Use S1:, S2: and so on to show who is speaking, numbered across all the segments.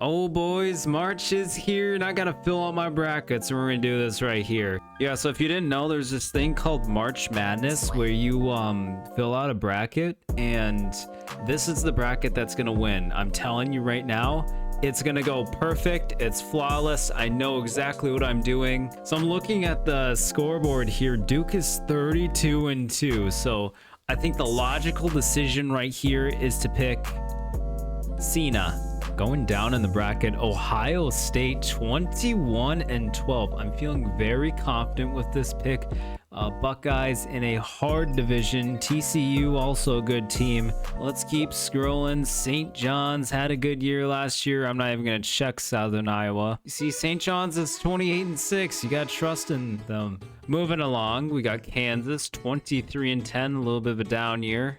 S1: Oh boys, March is here and I gotta fill out my brackets and we're gonna do this right here. Yeah, so if you didn't know, there's this thing called March Madness where you fill out a bracket and this is the bracket that's gonna win. I'm telling you right now, it's gonna go perfect. It's flawless. I know exactly what I'm doing. So I'm looking at the scoreboard here. Duke is 32-2. So I think the logical decision right here is to pick Cena. Going down in the bracket, Ohio State 21-12. I'm feeling very confident with this pick. Buckeyes in a hard division. TCU also a good team. Let's keep scrolling. St. John's had a good year last year. I'm not even gonna check Southern Iowa. You see, St. John's is 28-6. You gotta trust in them. Moving along, we got Kansas 23-10. A little bit of a down year.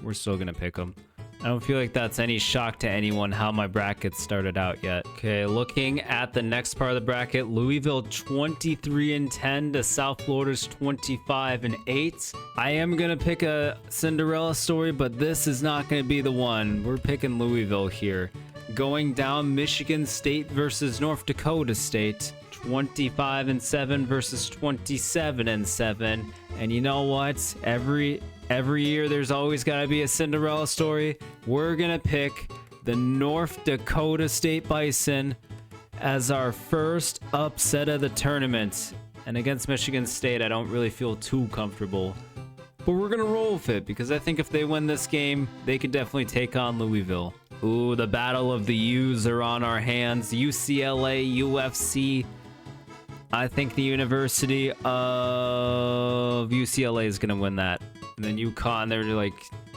S1: We're still gonna pick them. I don't feel like that's any shock to anyone how my bracket started out yet. Okay, looking at the next part of the bracket, Louisville 23-10 to South Florida's 25-8. I am gonna pick a Cinderella story, but this is not gonna be the one. We're picking Louisville here. Going down, Michigan State versus North Dakota State. 25-7 versus 27-7. And you know what? Every year there's always got to be a Cinderella story. We're gonna pick the North Dakota State Bison as our first upset of the tournament. And against Michigan State, I don't really feel too comfortable. But we're gonna roll with it because I think if they win this game, they could definitely take on Louisville. Ooh, the battle of the U's are on our hands. UCLA, UFC. I think the University of UCLA is gonna win that. And then UConn,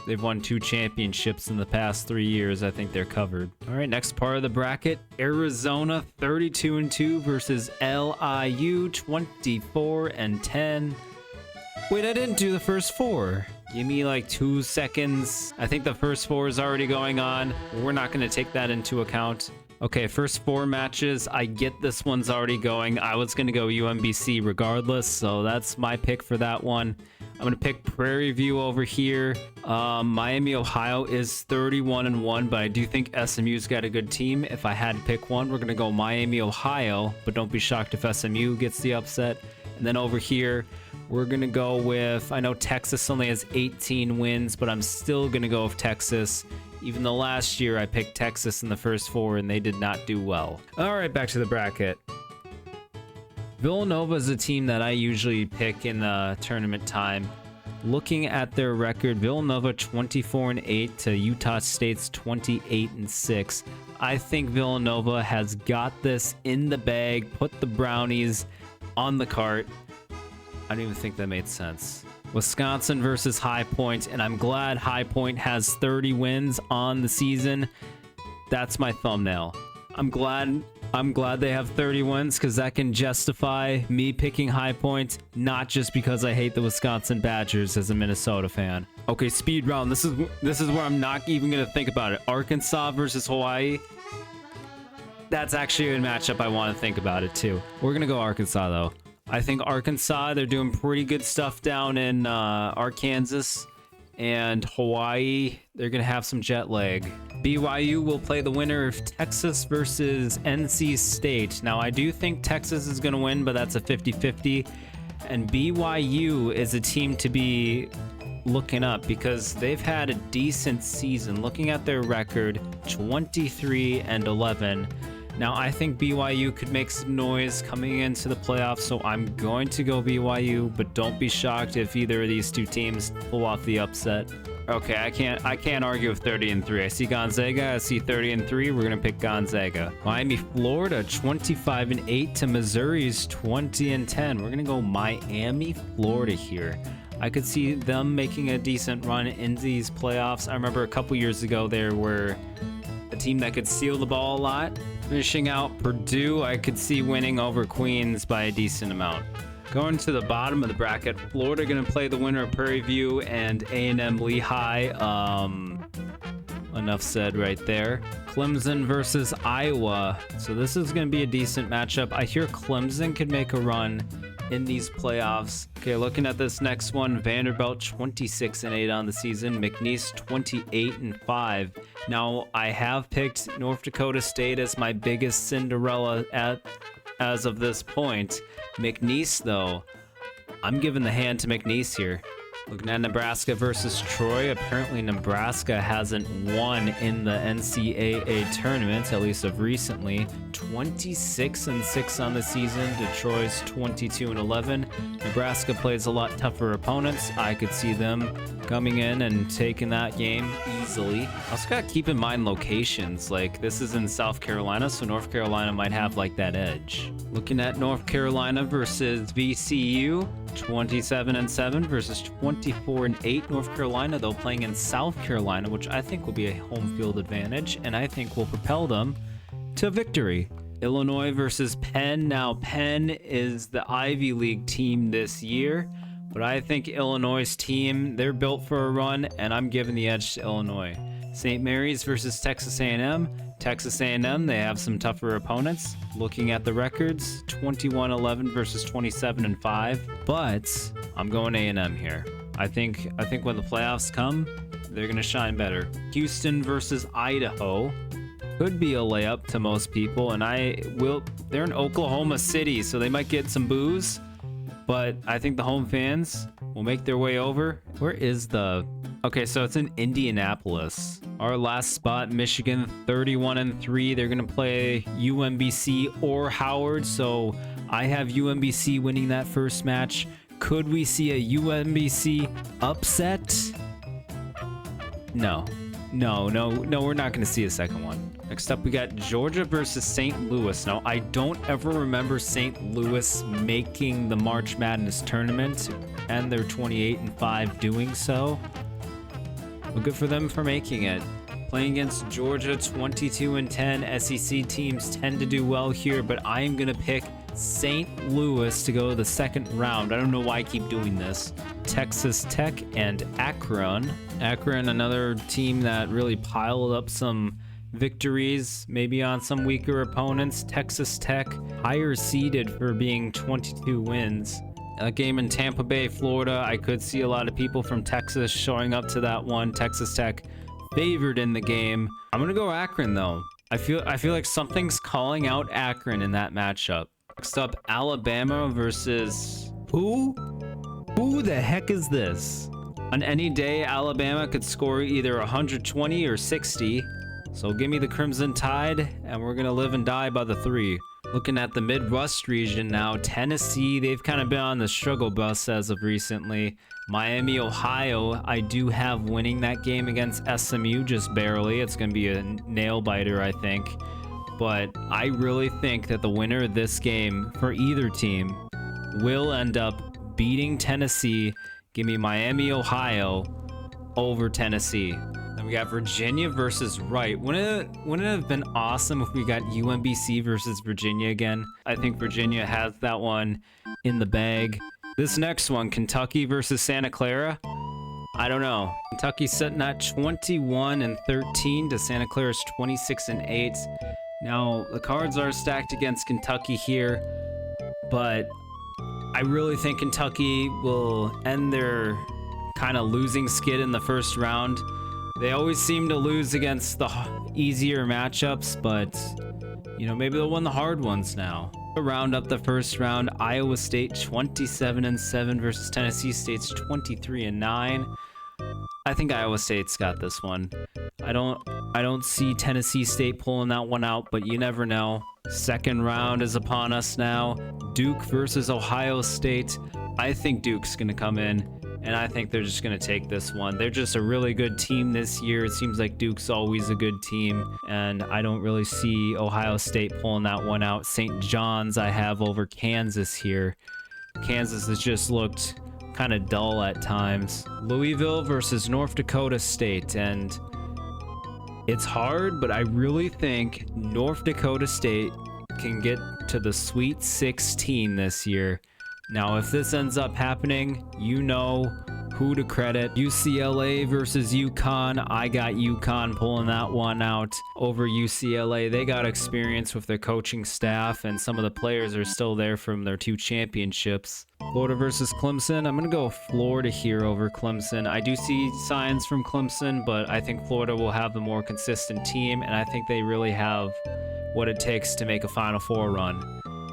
S1: they've won 2 championships in the past 3 years. I think they're covered. All right, next part of the bracket, Arizona 32-2 versus LIU 24-10. Wait, I didn't do the first 4. Give me like 2 seconds. I think the first 4 is already going on. We're not going to take that into account. Okay, first 4 matches. I get this one's already going. I was going to go UMBC regardless, so that's my pick for that one. I'm going to pick Prairie View over here. Miami, Ohio is 31-1, but I do think SMU's got a good team. If I had to pick one, we're going to go Miami, Ohio, but don't be shocked if SMU gets the upset. And then over here, we're going to go with, I know Texas only has 18 wins, but I'm still going to go with Texas. Even though last year I picked Texas in the first 4 and they did not do well. All right, back to the bracket. Villanova is a team that I usually pick in the tournament time. Looking at their record, Villanova 24-8 to Utah State's 28-6. I think Villanova has got this in the bag, put the Brownies on the cart. I don't even think that made sense. Wisconsin versus High Point, and I'm glad High Point has 30 wins on the season. That's my thumbnail. I'm glad they have 30 wins because that can justify me picking High Point, not just because I hate the Wisconsin Badgers as a Minnesota fan. Okay, speed round. This is where I'm not even gonna think about it. Arkansas versus Hawaii. That's actually a matchup I want to think about it too. We're gonna go Arkansas though. I think Arkansas, they're doing pretty good stuff down in Arkansas. And Hawaii, they're going to have some jet lag. BYU will play the winner of Texas versus NC State. Now, I do think Texas is going to win, but that's a 50-50. And BYU is a team to be looking up because they've had a decent season. Looking at their record, 23-11. Now, I think BYU could make some noise coming into the playoffs, so I'm going to go BYU, but don't be shocked if either of these 2 teams pull off the upset. Okay, I can't argue with 30-3. I see Gonzaga, I see 30-3. We're gonna pick Gonzaga. Miami, Florida, 25-8 to Missouri's 20-10. We're gonna go Miami, Florida here. I could see them making a decent run in these playoffs. I remember a couple years ago there were a team that could steal the ball a lot. Finishing out Purdue, I could see winning over Queens by a decent amount. Going to the bottom of the bracket, Florida going to play the winner of Prairie View and A&M Lehigh. Enough said right there. Clemson versus Iowa. So this is going to be a decent matchup. I hear Clemson could make a run in these playoffs. Okay, looking at this next one, Vanderbilt 26-8 on the season, McNeese 28-5. Now, I have picked North Dakota State as my biggest Cinderella as of this point. McNeese, though, I'm giving the hand to McNeese here. Looking at Nebraska versus Troy, apparently Nebraska hasn't won in the NCAA tournament, at least of recently. 26-6 on the season. Detroit's 22-11. Nebraska plays a lot tougher opponents. I could see them coming in and taking that game easily. Also gotta keep in mind locations. Like, this is in South Carolina, so North Carolina might have like that edge. Looking at North Carolina versus VCU, 27-7 versus 24-8. North Carolina, though, playing in South Carolina, which I think will be a home field advantage, and I think will propel them to victory. Illinois versus Penn. Now, Penn is the Ivy League team this year, but I think Illinois' team, they're built for a run, and I'm giving the edge to Illinois. St. Mary's versus Texas A&M. Texas A&M, they have some tougher opponents. Looking at the records, 21-11 versus 27-5, but I'm going A&M here. I think when the playoffs come, they're going to shine better. Houston versus Idaho. Could be a layup to most people, and they're in Oklahoma City, so they might get some boos, but I think the home fans will make their way over. Where is the... Okay, so it's in Indianapolis. Our last spot, Michigan, 31-3. They're going to play UMBC or Howard, so I have UMBC winning that first match. Could we see a UMBC upset? No, we're not going to see a second one. Next up, we got Georgia versus St. Louis. Now, I don't ever remember St. Louis making the March Madness tournament, and they're 28-5 doing so. Well, good for them for making it. Playing against Georgia, 22-10. SEC teams tend to do well here, but I am going to pick St. Louis to go to the second round. I don't know why I keep doing this. Texas Tech and Akron. Akron, another team that really piled up some victories, maybe on some weaker opponents. Texas Tech, higher seeded for being 22 wins. A game in Tampa Bay, Florida. I could see a lot of people from Texas showing up to that one. Texas Tech favored in the game. I'm gonna go Akron though. I feel like something's calling out Akron in that matchup. Next up, Alabama versus who? Who the heck is this? On any day, Alabama could score either 120 or 60. So give me the Crimson Tide, and we're gonna live and die by the 3. Looking at the Midwest region now, Tennessee, they've kind of been on the struggle bus as of recently. Miami, Ohio, I do have winning that game against SMU just barely. It's going to be a nail biter, I think. But I really think that the winner of this game for either team will end up beating Tennessee. Give me Miami, Ohio over Tennessee. Then we got Virginia versus Wright. Wouldn't it have been awesome if we got UMBC versus Virginia again? I think Virginia has that one in the bag. This next one, Kentucky versus Santa Clara. I don't know. Kentucky's sitting at 21-13 to Santa Clara's 26-8. Now, the cards are stacked against Kentucky here, but I really think Kentucky will end their kind of losing skid in the first round. They always seem to lose against the easier matchups, but, you know, maybe they'll win the hard ones now. To round up the first round, Iowa State 27-7 versus Tennessee State's 23-9. I think Iowa State's got this one. I don't see Tennessee State pulling that one out, but you never know. Second round is upon us now. Duke versus Ohio State. I think Duke's gonna come in, and I think they're just going to take this one. They're just a really good team this year. It seems like Duke's always a good team, and I don't really see Ohio State pulling that one out. St. John's I have over Kansas here. Kansas has just looked kind of dull at times. Louisville versus North Dakota State, and it's hard, but I really think North Dakota State can get to the Sweet 16 this year. Now, if this ends up happening, you know who to credit. UCLA versus UConn. I got UConn pulling that one out over UCLA. They got experience with their coaching staff, and some of the players are still there from their 2 championships. Florida versus Clemson. I'm going to go Florida here over Clemson. I do see signs from Clemson, but I think Florida will have the more consistent team, and I think they really have what it takes to make a Final Four run.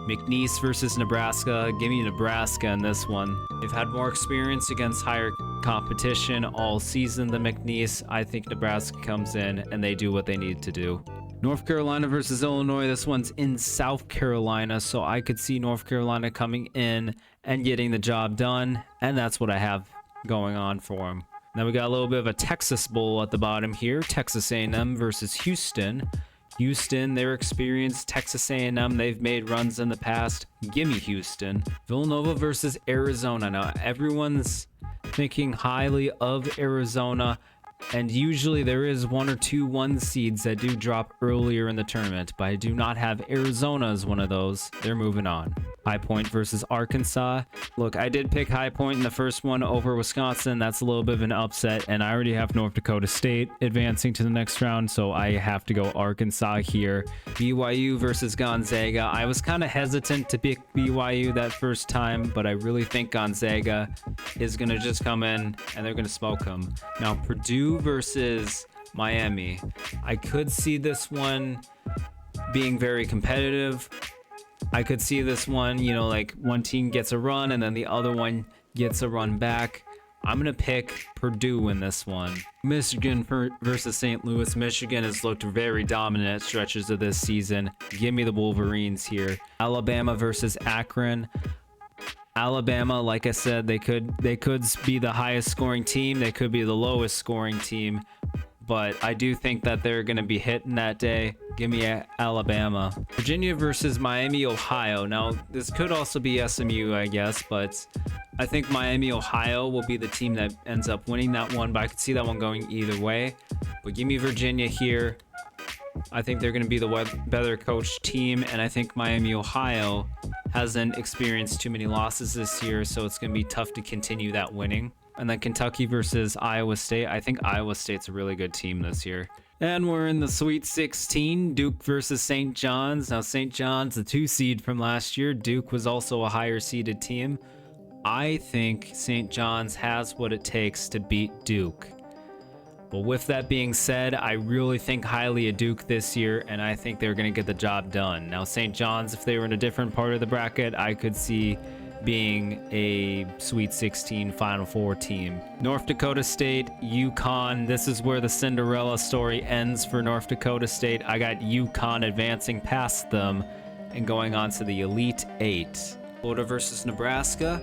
S1: McNeese versus Nebraska. Give me Nebraska in this one. They've had more experience against higher competition all season than McNeese. I think Nebraska comes in and they do what they need to do. North Carolina versus Illinois. This one's in South Carolina, so I could see North Carolina coming in and getting the job done, and that's what I have going on for them. Now we got a little bit of a Texas Bowl at the bottom here. Texas A&M versus Houston. Houston, their experience. Texas A&M, they've made runs in the past. Gimme Houston. Villanova versus Arizona. Now everyone's thinking highly of Arizona, and usually there is 1 or 2 1 seeds that do drop earlier in the tournament, but I do not have Arizona as one of those. They're moving on. High Point versus Arkansas. Look, I did pick High Point in the first one over Wisconsin. That's a little bit of an upset, and I already have North Dakota State advancing to the next round, so I have to go Arkansas here. BYU versus Gonzaga. I was kind of hesitant to pick BYU that first time, but I really think Gonzaga is going to just come in and they're going to smoke them. Now, Purdue versus Miami. I could see this one being very competitive. I could see this one, you know, like one team gets a run and then the other one gets a run back. I'm going to pick Purdue in this one. Michigan versus St. Louis. Michigan has looked very dominant at stretches of this season. Give me the Wolverines here. Alabama versus Akron. Alabama, like I said, they could be the highest scoring team. They could be the lowest scoring team. But I do think that they're going to be hitting that day. Give me Alabama. Virginia versus Miami, Ohio. Now, this could also be SMU, I guess, but I think Miami, Ohio will be the team that ends up winning that one, but I could see that one going either way. But give me Virginia here. I think they're going to be the better coached team, and I think Miami, Ohio hasn't experienced too many losses this year, so it's going to be tough to continue that winning. And then Kentucky versus Iowa State. I think Iowa State's a really good team this year. And we're in the Sweet 16, Duke versus St. John's. Now, St. John's, the 2 seed from last year. Duke was also a higher seeded team. I think St. John's has what it takes to beat Duke. But with that being said, I really think highly of Duke this year, and I think they're going to get the job done. Now, St. John's, if they were in a different part of the bracket, I could see being a Sweet 16 Final Four team. North Dakota State, UConn. This is where the Cinderella story ends for North Dakota State. I got UConn advancing past them and going on to the Elite 8. Florida versus Nebraska.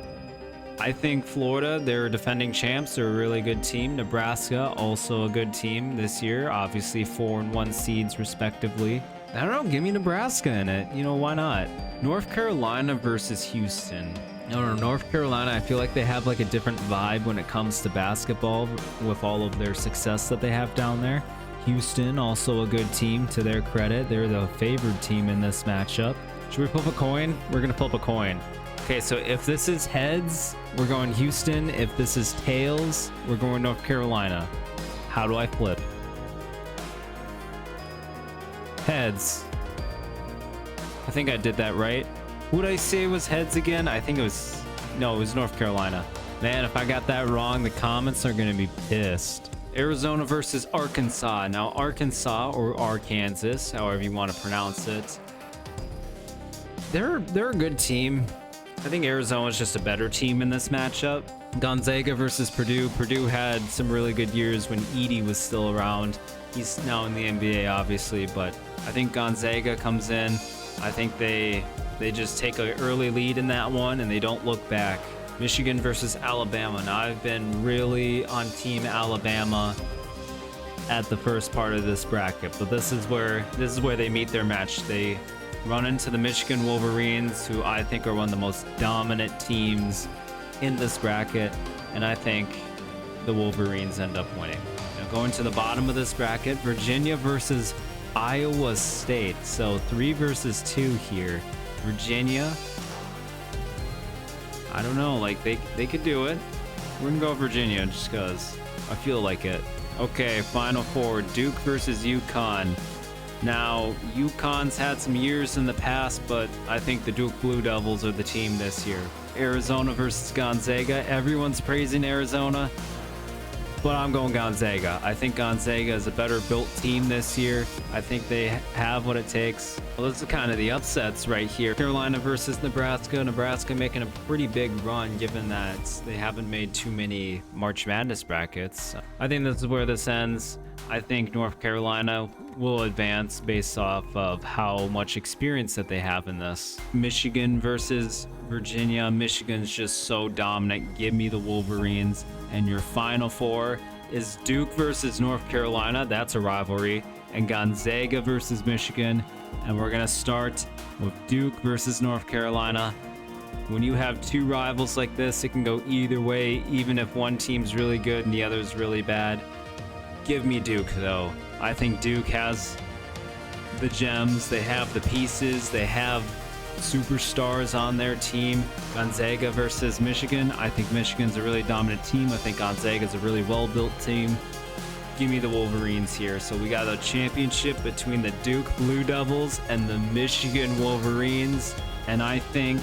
S1: I think Florida, they're defending champs. They're a really good team. Nebraska, also a good team this year. Obviously 4 and 1 seeds respectively. I don't know, give me Nebraska in it. You know, why not? North Carolina versus Houston. No, North Carolina, I feel like they have like a different vibe when it comes to basketball with all of their success that they have down there. Houston, also a good team to their credit. They're the favored team in this matchup. Should we flip a coin? We're going to flip a coin. Okay, so if this is heads, we're going Houston. If this is tails, we're going North Carolina. How do I flip? Heads. I think I did that right. Would I say it was heads again? I think it was... No, it was North Carolina. Man, if I got that wrong, the comments are going to be pissed. Arizona versus Arkansas. Now, Arkansas, or Arkansas, however you want to pronounce it, they're a good team. I think Arizona's just a better team in this matchup. Gonzaga versus Purdue. Purdue had some really good years when Edey was still around. He's now in the NBA, obviously, but I think Gonzaga comes in. I think they just take an early lead in that one, and they don't look back. Michigan versus Alabama. Now, I've been really on Team Alabama at the first part of this bracket, but this is where they meet their match. They run into the Michigan Wolverines, who I think are one of the most dominant teams in this bracket, and I think the Wolverines end up winning. Now, going to the bottom of this bracket, Virginia versus Iowa State. So 3 versus 2 here. Virginia, I don't know, like they could do it. We're gonna go Virginia just because I feel like it. Okay, Final Four, Duke versus UConn. Now, UConn's had some years in the past, but I think the Duke Blue Devils are the team this year. Arizona versus Gonzaga. Everyone's praising Arizona, but I'm going Gonzaga. I think Gonzaga is a better built team this year. I think they have what it takes. Well, this is kind of the upsets right here. Carolina versus Nebraska. Nebraska making a pretty big run given that they haven't made too many March Madness brackets. I think this is where this ends. I think North Carolina will advance based off of how much experience that they have in this. Michigan versus Virginia. Michigan's just so dominant. Give me the Wolverines. And your Final Four is Duke versus North Carolina. That's a rivalry. And Gonzaga versus Michigan. And we're going to start with Duke versus North Carolina. When you have two rivals like this, it can go either way, even if one team's really good and the other's really bad. Give me Duke, though. I think Duke has the gems. They have the pieces. They have superstars on their team. Gonzaga versus Michigan. I think Michigan's a really dominant team. I think Gonzaga's a really well-built team. Give me the Wolverines here. So we got a championship between the Duke Blue Devils and the Michigan Wolverines. And I think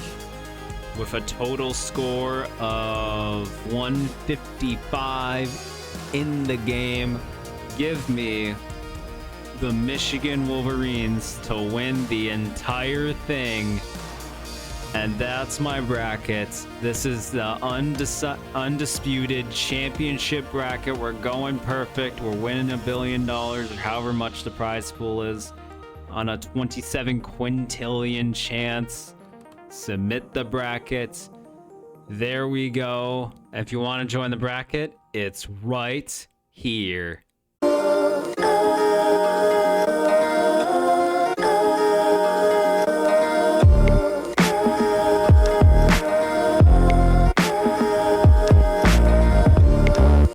S1: with a total score of 155 in the game, give me the Michigan Wolverines to win the entire thing. And that's my bracket. This is the undisputed championship bracket. We're going perfect. We're winning $1 billion, or however much the prize pool is, on a 27 quintillion chance. Submit the bracket. There we go. If you want to join the bracket, it's right here.